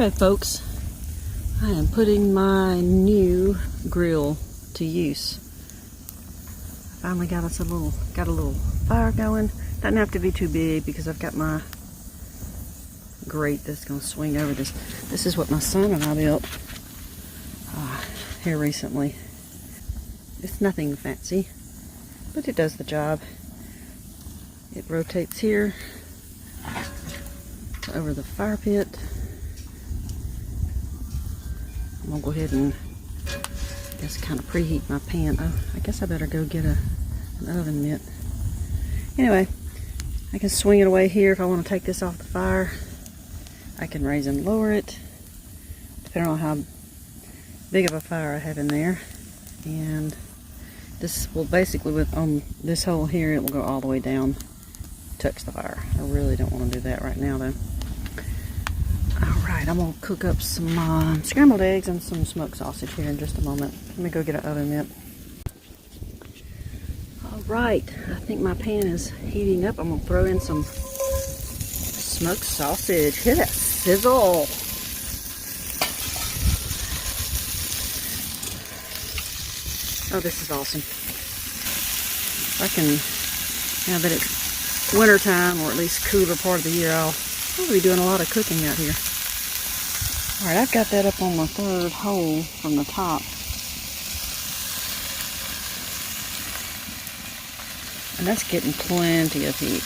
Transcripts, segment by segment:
Okay, folks, I am putting my new grill to use. I finally got a little fire going. Doesn't have to be too big because I've got my grate that's going to swing over this. This is what my son and I built here recently. It's nothing fancy, but it does the job. It rotates here over the fire pit. I'm gonna go ahead and just kind of preheat my pan. Oh, I guess I better go get an oven mitt. Anyway, I can swing it away here if I want to take this off the fire. I can raise and lower it, depending on how big of a fire I have in there. And this will basically, on this hole here, it will go all the way down, touch the fire. I really don't want to do that right now, though. Alright, I'm going to cook up some scrambled eggs and some smoked sausage here in just a moment. Let me go get an oven mitt. Alright, I think my pan is heating up. I'm going to throw in some smoked sausage. Hear that sizzle! Oh, this is awesome. Now that it's winter time, or at least cooler part of the year, I'll probably be doing a lot of cooking out here. Alright, I've got that up on my third hole from the top. And that's getting plenty of heat.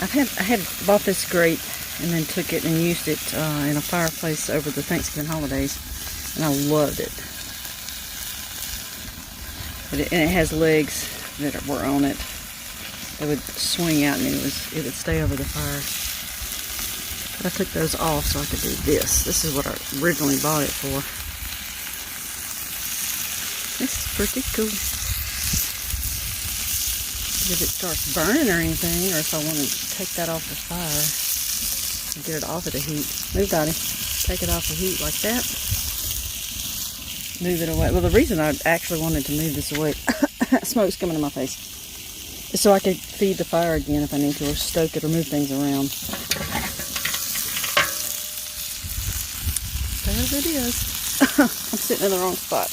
I had bought this grate and then took it and used it in a fireplace over the Thanksgiving holidays, and I loved it. And it has legs that were on it that would swing out, and it would stay over the fire. But I took those off so I could do this. This is what I originally bought it for. This is pretty cool. If it starts burning or anything, or if I want to take that off the fire and get it off of the heat. Move, Dottie. Take it off the heat like that. Move it away. Well, the reason I actually wanted to move this away, smoke's coming in my face, is so I could feed the fire again if I need to, or stoke it, or move things around. There it is. I'm sitting in the wrong spot.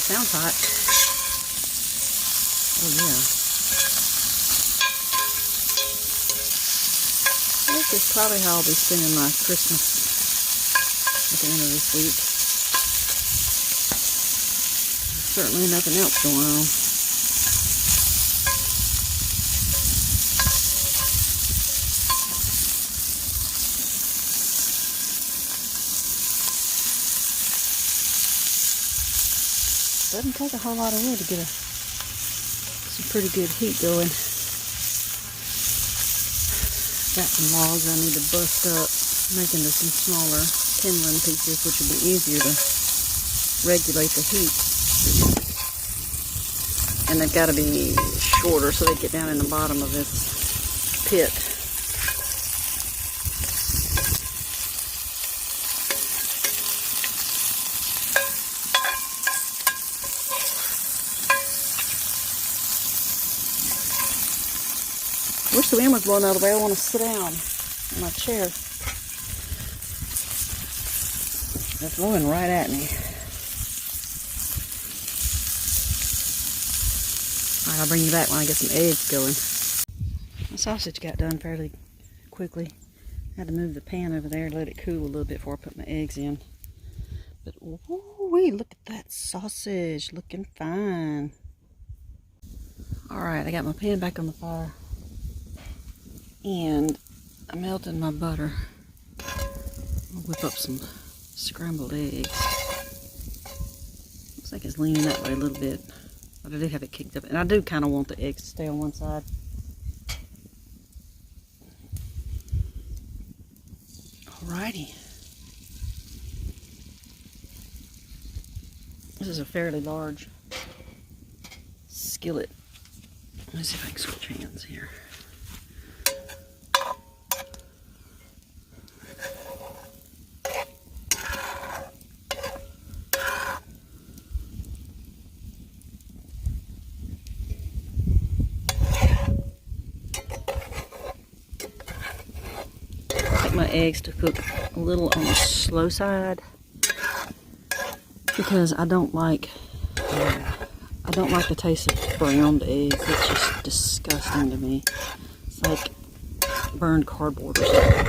Sounds hot. Oh yeah. This is probably how I'll be spending my Christmas at the end of this week. There's certainly nothing else going on. Doesn't take a whole lot of wood to get some pretty good heat going. Got some logs I need to bust up, make into some smaller kindling pieces, which will be easier to regulate the heat. And they've got to be shorter so they get down in the bottom of this pit. I wish the wind was blowing out of the way. I want to sit down in my chair. It's blowing right at me. Alright, I'll bring you back when I get some eggs going. My sausage got done fairly quickly. I had to move the pan over there, let it cool a little bit before I put my eggs in. But woo-wee, look at that sausage, looking fine. Alright, I got my pan back on the fire. And I melted my butter. I'll whip up some scrambled eggs. Looks like it's leaning that way a little bit. But I do have it kicked up. And I do kind of want the eggs to stay on one side. Alrighty. This is a fairly large skillet. Let me see if I can switch hands here. my eggs to cook a little on the slow side because I don't like the taste of browned eggs. It's just disgusting to me. It's like burned cardboard or something.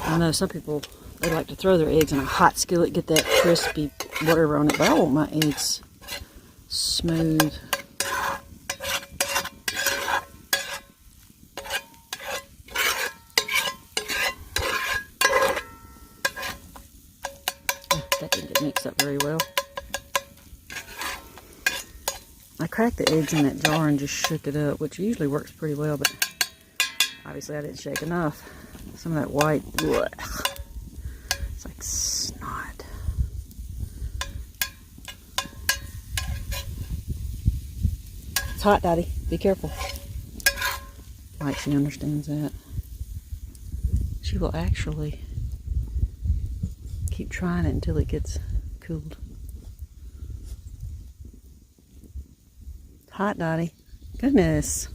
I know some people, they like to throw their eggs in a hot skillet, get that crispy whatever on it, but I want my eggs smooth. That didn't get mixed up very well. I cracked the eggs in that jar and just shook it up, which usually works pretty well, but obviously I didn't shake enough. Some of that white, blech, it's like snot. It's hot, Daddy. Be careful. Like she understands that. She will actually keep trying it until it gets cooled. Hot, Dottie. Goodness.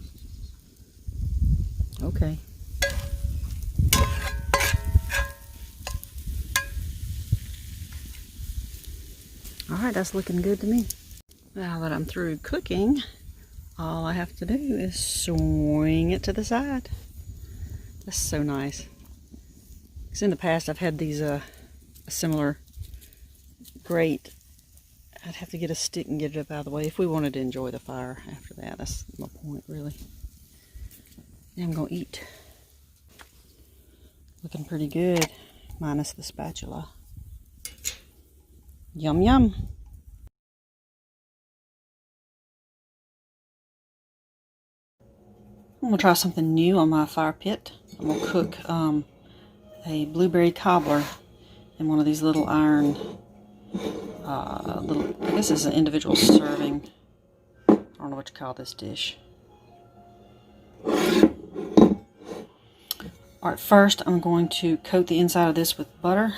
Okay. Alright, that's looking good to me. Now that I'm through cooking, all I have to do is swing it to the side. That's so nice. Because in the past I've had these a similar grate. I'd have to get a stick and get it up out of the way if we wanted to enjoy the fire after that. That's my point, really. Now I'm going to eat. Looking pretty good, minus the spatula. Yum, yum. I'm going to try something new on my fire pit. I'm going to cook a blueberry cobbler in one of these little iron I guess it's an individual serving. I don't know what you call this dish. Alright, first I'm going to coat the inside of this with butter.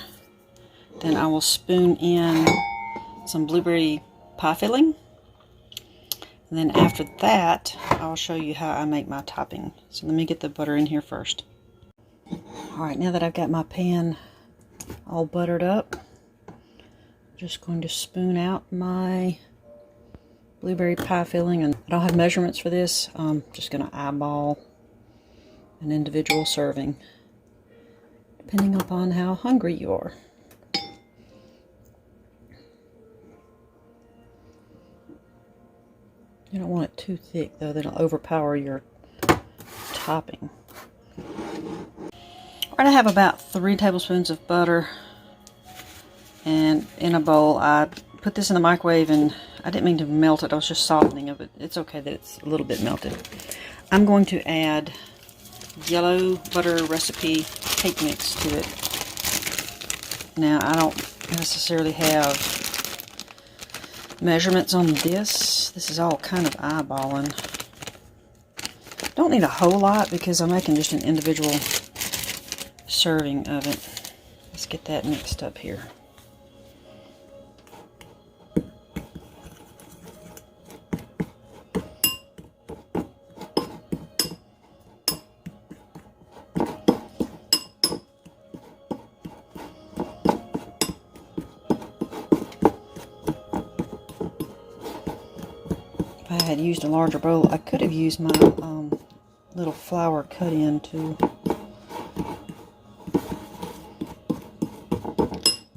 Then I will spoon in some blueberry pie filling. And then after that, I'll show you how I make my topping. So let me get the butter in here first. Alright, now that I've got my pan all buttered up, just going to spoon out my blueberry pie filling, and I don't have measurements for this. I'm just going to eyeball an individual serving, depending upon how hungry you are. You don't want it too thick, though. That'll overpower your topping. Alright, I have about 3 tablespoons of butter. And in a bowl, I put this in the microwave, and I didn't mean to melt it. I was just softening of it. It's okay that it's a little bit melted. I'm going to add yellow butter recipe cake mix to it. Now, I don't necessarily have measurements on this. This is all kind of eyeballing. Don't need a whole lot because I'm making just an individual serving of it. Let's get that mixed up here. If I had used a larger bowl, I could have used my little flour cut-in too.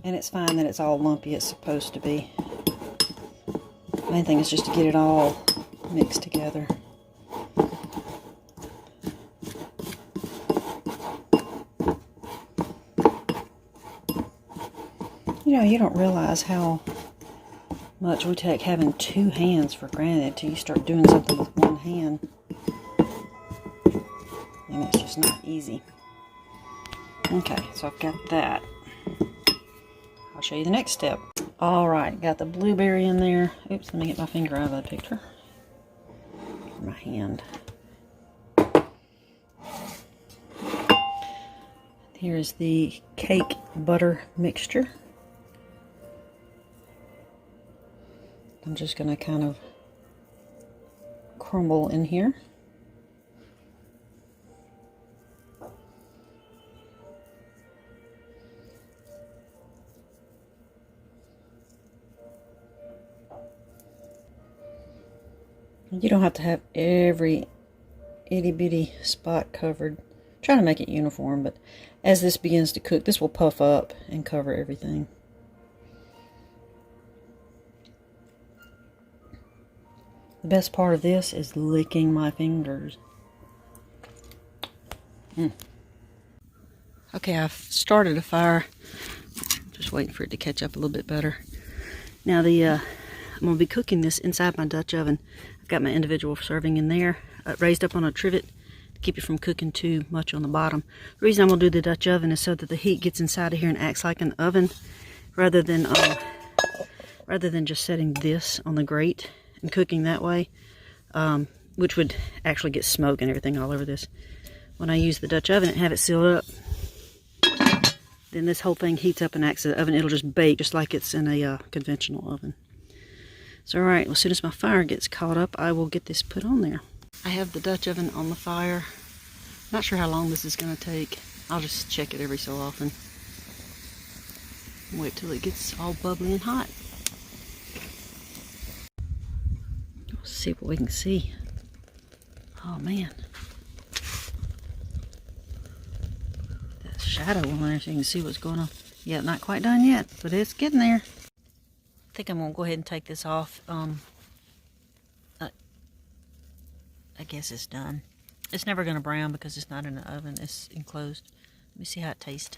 And it's fine that it's all lumpy. It's supposed to be. Main thing is just to get it all mixed together. You know, you don't realize how much we take having 2 hands for granted till you start doing something with 1 hand. And it's just not easy. Okay, so I've got that. I'll show you the next step. Alright, got the blueberry in there. Oops, let me get my finger out of the picture. My hand. Here's the cake butter mixture. I'm just going to kind of crumble in here. You don't have to have every itty bitty spot covered. Try to make it uniform, but as this begins to cook, this will puff up and cover everything. The best part of this is licking my fingers. Okay, I've started a fire. Just waiting for it to catch up a little bit better. Now I'm going to be cooking this inside my Dutch oven. I've got my individual serving in there, raised up on a trivet to keep it from cooking too much on the bottom. The reason I'm going to do the Dutch oven is so that the heat gets inside of here and acts like an oven, rather than just setting this on the grate and cooking that way, which would actually get smoke and everything all over this. When I use the Dutch oven and have it sealed up, then this whole thing heats up and acts as an oven. It'll just bake just like it's in a conventional oven. So alright, well, as soon as my fire gets caught up, I will get this put on there. I have the Dutch oven on the fire. Not sure how long this is going to take. I'll just check it every so often. Wait till it gets all bubbly and hot. Let's see what we can see. Oh man. That shadow on there so you can see what's going on. Yeah, not quite done yet, but it's getting there. I think I'm going to go ahead and take this off. I guess it's done. It's never going to brown because it's not in the oven. It's enclosed. Let me see how it tastes.